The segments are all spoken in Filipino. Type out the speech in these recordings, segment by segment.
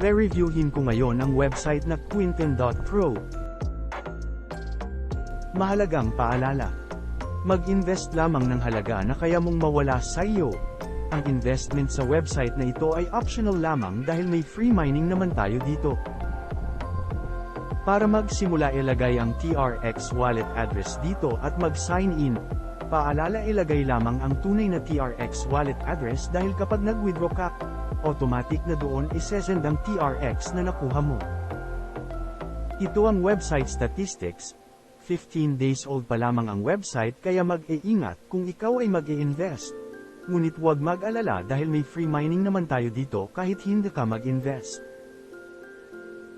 Re-reviewin ko ngayon ang website na Quinten.pro. Mahalagang paalala. Mag-invest lamang ng halaga na kaya mong mawala sa iyo. Ang investment sa website na ito ay optional lamang dahil may free mining naman tayo dito. Para magsimula, ilagay ang TRX wallet address dito at mag-sign in. Paalala, ilagay lamang ang tunay na TRX wallet address dahil kapag nag-withdraw ka, automatic na doon isesend ang TRX na nakuha mo. Ito ang website statistics. 15 days old pa lamang ang website kaya mag-iingat kung ikaw ay mag-i-invest. Ngunit huwag mag-alala dahil may free mining naman tayo dito kahit hindi ka mag-invest.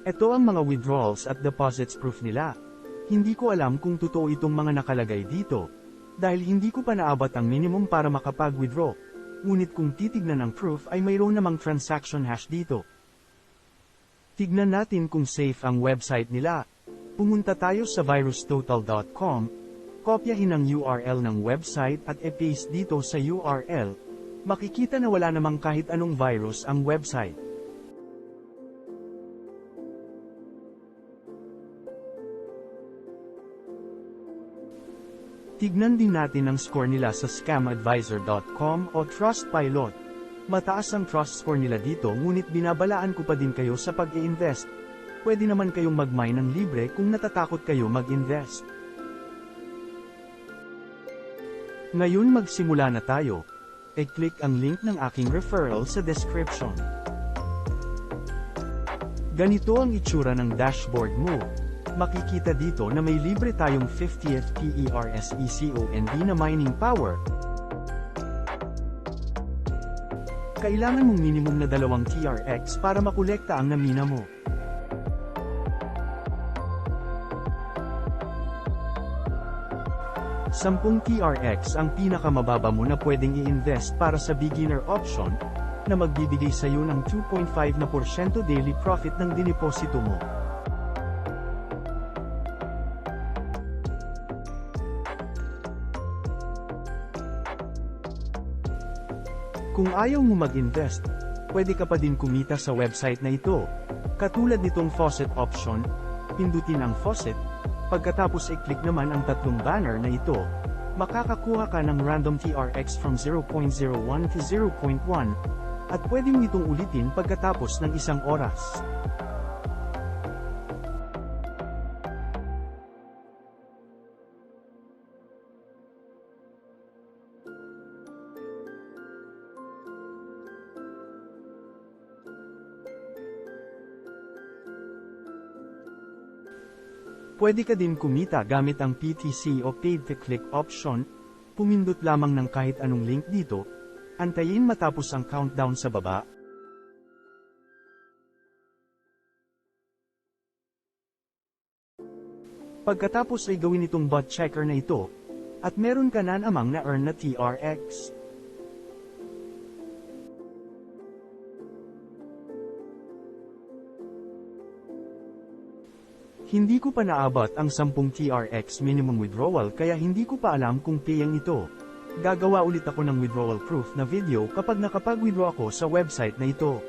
Ito ang mga withdrawals at deposits proof nila. Hindi ko alam kung totoo itong mga nakalagay dito, dahil hindi ko pa naabot ang minimum para makapag-withdraw. Ngunit kung titignan ang proof ay mayroon namang transaction hash dito. Tignan natin kung safe ang website nila. Pumunta tayo sa virustotal.com, kopyahin ang URL ng website at e-paste dito sa URL. Makikita na wala namang kahit anong virus ang website. Tignan din natin ang score nila sa scamadvisor.com o Trustpilot. Mataas ang trust score nila dito, ngunit binabalaan ko pa din kayo sa pag-i-invest. Pwede naman kayong mag-mine ng libre kung natatakot kayo mag-invest. Ngayon magsimula na tayo. I-click ang link ng aking referral sa description. Ganito ang itsura ng dashboard mo. Makikita dito na may libre tayong 50th PERSECOND na mining power. Kailangan mong minimum na 2 TRX para makolekta ang namina mo. Sampung TRX ang pinakamababa mo na pwedeng i-invest para sa beginner option, na magbibigay sa iyo ng 2.5% daily profit ng dineposito mo. Kung ayaw mo mag-invest, pwede ka pa din kumita sa website na ito. Katulad nitong faucet option, pindutin ang faucet, pagkatapos i-click naman ang 3 banner na ito, makakakuha ka ng random TRX from 0.01 to 0.1, at pwede mo itong ulitin pagkatapos ng 1 oras. Pwede ka din kumita gamit ang PTC o Paid to Click option. Pumindot lamang ng kahit anong link dito, antayin matapos ang countdown sa baba. Pagkatapos ay gawin itong bot checker na ito, at meron ka na namang na-earn na TRX. Hindi ko pa naabot ang 10 TRX minimum withdrawal kaya hindi ko pa alam kung payang ito. Gagawa ulit ako ng withdrawal proof na video kapag nakapag-withdraw ako sa website na ito.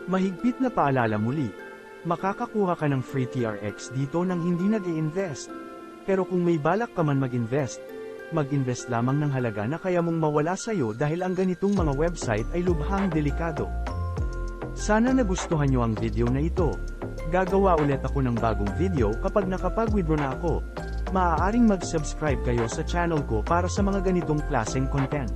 Mahigpit na paalala muli. Makakakuha ka ng free TRX dito nang hindi nag-i-invest. Pero kung may balak ka man mag-invest lamang ng halaga na kaya mong mawala sa'yo dahil ang ganitong mga website ay lubhang delikado. Sana nagustuhan nyo ang video na ito. Gagawa ulit ako ng bagong video kapag nakapag-withdraw na ako. Maaaring mag-subscribe kayo sa channel ko para sa mga ganitong klaseng content.